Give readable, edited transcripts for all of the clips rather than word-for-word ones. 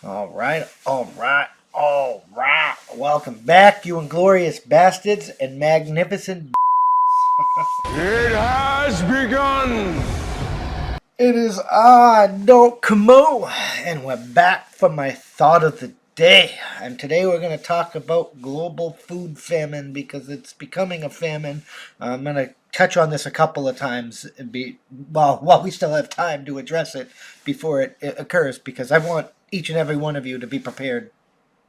All right, all right, all right. Welcome back, you inglorious bastards and magnificent. It has begun! It is I, No Kamo, and we're back for my thought of the day. And today we're going to talk about global food famine because it's becoming a famine. I'm going to touch on this a couple of times while we still have time to address it before it occurs, because I want each and every one of you to be prepared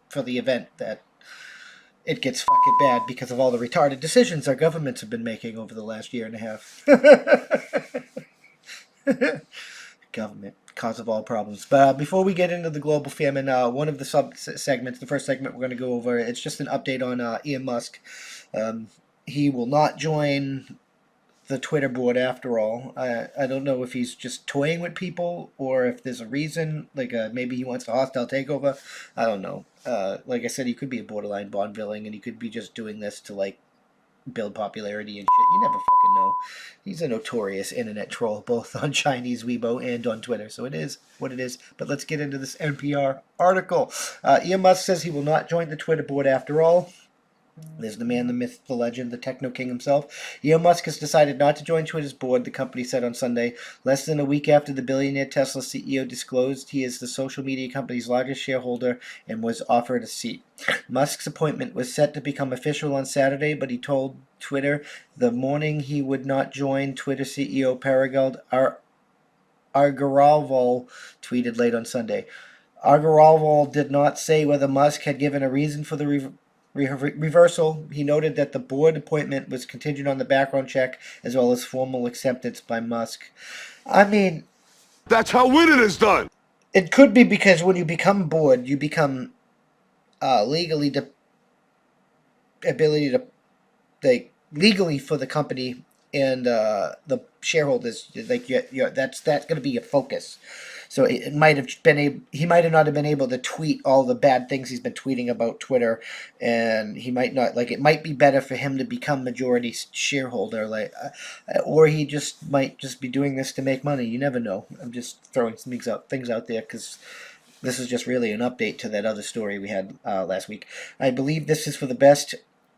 for the event that it gets fucking bad because of all the retarded decisions our governments have been making over the last year and a half. Government, cause of all problems. But before we get into the global famine, one of the sub segments, the first segment we're going to go over, it's just an update on Elon Musk. Um, he will not join the Twitter board after all. I don't know if he's just toying with people or if there's a reason, like maybe he wants a hostile takeover. I don't know. Like I said, he could be a borderline Bond villain, and he could be just doing this to like build popularity and shit. You never fucking know. He's a notorious internet troll, both on Chinese Weibo and on Twitter. So it is what it is. But let's get into this NPR article. Elon Musk says he will not join the Twitter board after all. There's the man, the myth, the legend, the techno king himself. Elon Musk has decided not to join Twitter's board, the company said on Sunday, less than a week after the billionaire Tesla CEO disclosed he is the social media company's largest shareholder and was offered a seat. Musk's appointment was set to become official on Saturday, but he told Twitter the morning he would not join. Twitter CEO Paragald Agrawal tweeted late on Sunday. Agrawal did not say whether Musk had given a reason for the reversal. He noted that the board appointment was contingent on the background check as well as formal acceptance by Musk. I mean, That's how winning is done! it could be because when you become board, you become legally ability to legally for the company and the shareholders, like that's going to be a focus. So it might have been he might have not have been able to tweet all the bad things he's been tweeting about Twitter, and he might not like it. Might be better for him to become majority shareholder, or he just might just be doing this to make money. You never know. I'm just throwing some things out there because this is just really an update to that other story we had last week. I believe this is for the best.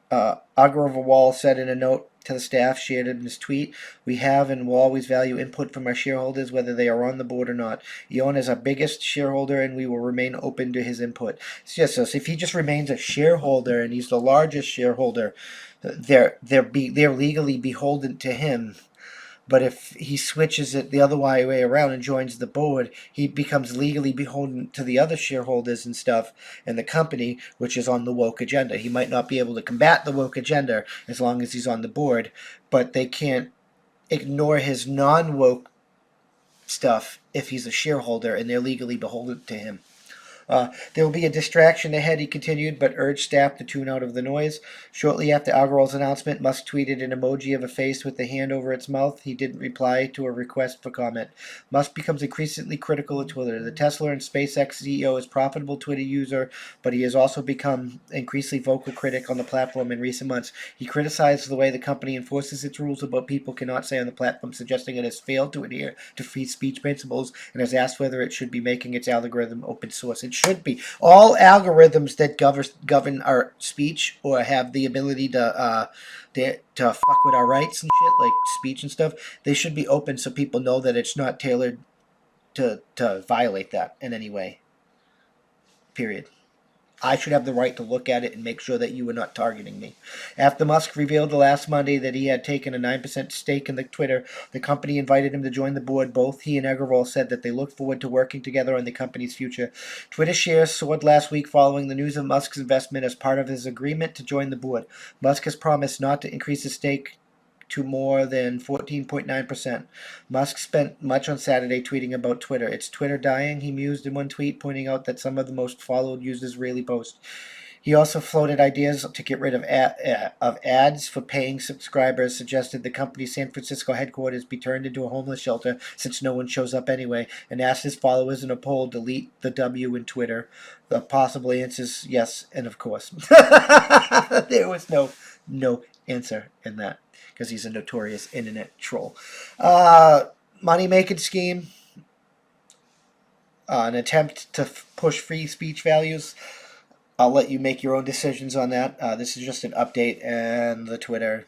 Agrawal said in a note to the staff shared in his tweet, "We have and will always value input from our shareholders, whether they are on the board or not. Elon is our biggest shareholder, and we will remain open to his input." It's just so if he just remains a shareholder and he's the largest shareholder, they're legally beholden to him. But if he switches it the other way around and joins the board, he becomes legally beholden to the other shareholders and stuff and the company, which is on the woke agenda. He might not be able to combat the woke agenda as long as he's on the board, but they can't ignore his non-woke stuff if he's a shareholder and they're legally beholden to him. There will be a distraction ahead, he continued, but urged staff to tune out of the noise. Shortly after Agrawal's announcement, Musk tweeted an emoji of a face with the hand over its mouth. He didn't reply to a request for comment. Musk becomes increasingly critical of Twitter. The Tesla and SpaceX CEO is a profitable Twitter user, but he has also become increasingly vocal critic on the platform in recent months. He criticized the way the company enforces its rules about people cannot say on the platform, suggesting it has failed to adhere to free speech principles, and has asked whether it should be making its algorithm open source. It should be. All algorithms that govern our speech or have the ability to fuck with our rights and shit, like speech and stuff, they should be open so people know that it's not tailored to violate that in any way. Period. I should have the right to look at it and make sure that you are not targeting me. After Musk revealed last Monday that he had taken a 9% stake in the Twitter, the company invited him to join the board. Both he and Agrawal said that they look forward to working together on the company's future. Twitter shares soared last week following the news of Musk's investment as part of his agreement to join the board. Musk has promised not to increase his stake to more than 14.9%. Musk spent much on Saturday tweeting about Twitter. "It's Twitter dying," he mused in one tweet, pointing out that some of the most followed users rarely post. He also floated ideas to get rid of ads for paying subscribers, suggested the company's San Francisco headquarters be turned into a homeless shelter since no one shows up anyway, and asked his followers in a poll to delete the W in Twitter. The possible answers, yes, and of course. There was no answer in that because he's a notorious internet troll. Money making scheme. an attempt to push free speech values. I'll let you make your own decisions on that. This is just an update and the Twitter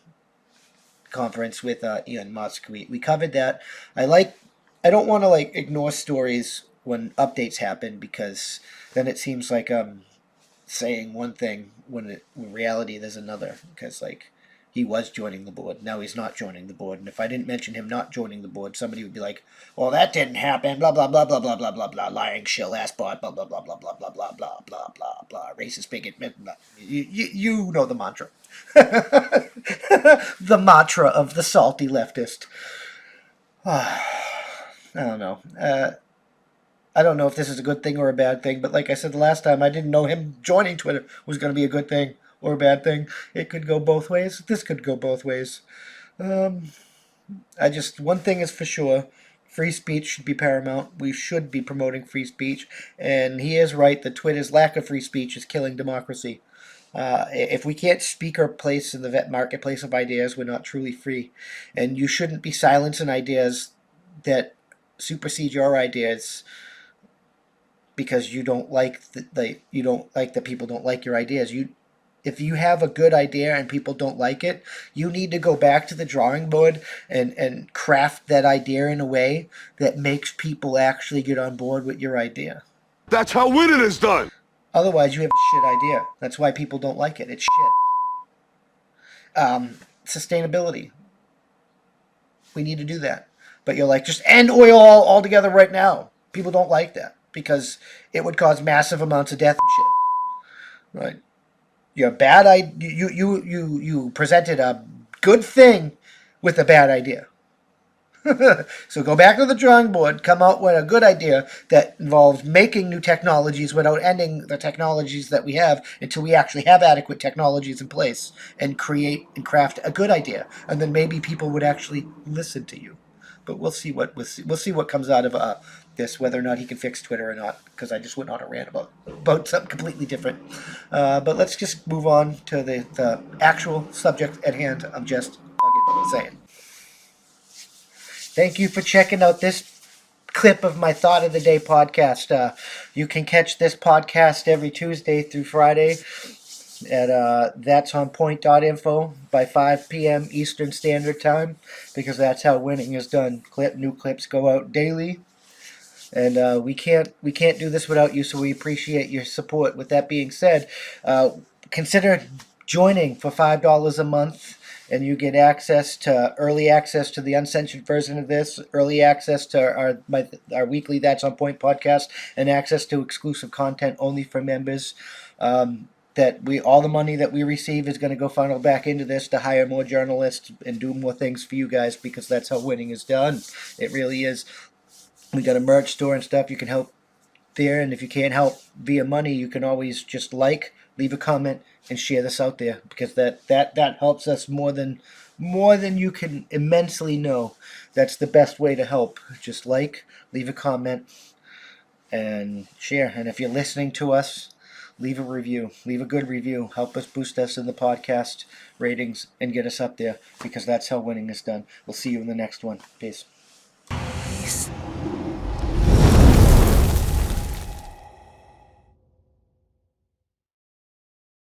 conference with Elon Musk. We covered that. I don't want to like ignore stories when updates happen because then it seems like I'm saying one thing when in reality there's another. Because like he was joining the board, now he's not joining the board, and if I didn't mention him not joining the board, somebody would be like, "Well, that didn't happen." Blah blah blah blah blah blah blah blah. Lying shill ass bot. Blah blah blah blah blah blah blah blah blah blah blah. Racist bigot. Blah. You know the mantra. The mantra of the salty leftist. I don't know. I don't know if this is a good thing or a bad thing, but like I said the last time, I didn't know him joining Twitter was going to be a good thing or a bad thing. It could go both ways. This could go both ways. One thing is for sure. Free speech should be paramount. We should be promoting free speech. And he is right that Twitter's lack of free speech is killing democracy. If we can't speak our place in the marketplace of ideas, we're not truly free. And you shouldn't be silencing ideas that supersede your ideas because you don't like that people don't like your ideas. If you have a good idea and people don't like it, you need to go back to the drawing board and craft that idea in a way that makes people actually get on board with your idea. That's how winning is done. Otherwise, you have a shit idea. That's why people don't like it. It's shit. Sustainability. We need to do that. But you're like, just end oil altogether right now. People don't like that because it would cause massive amounts of death and shit. Right? You're bad. You presented a good thing with a bad idea. So go back to the drawing board, come out with a good idea that involves making new technologies without ending the technologies that we have until we actually have adequate technologies in place and create and craft a good idea. And then maybe people would actually listen to you. But we'll see what comes out of this, whether or not he can fix Twitter or not, because I just went on a rant about something completely different. But let's just move on to the actual subject at hand. I'm just fucking saying. Thank you for checking out this clip of my Thought of the Day podcast. You can catch this podcast every Tuesday through Friday at that'sonpoint.info by 5 p.m. Eastern Standard Time, because that's how winning is done. New clips go out daily, and we can't do this without you, so we appreciate your support. With that being said, consider joining for $5 a month. And you get early access to the uncensored version of this, early access to our weekly That's On Point podcast, and access to exclusive content only for members. All the money that we receive is going to go funnel back into this to hire more journalists and do more things for you guys, because that's how winning is done. It really is. We got a merch store and stuff. You can help there, and if you can't help via money, you can always just leave a comment, and share this out there, because that helps us more than you can immensely know. That's the best way to help. Just leave a comment, and share. And if you're listening to us, leave a review. Leave a good review. Help us boost us in the podcast ratings and get us up there, because that's how winning is done. We'll see you in the next one. Peace.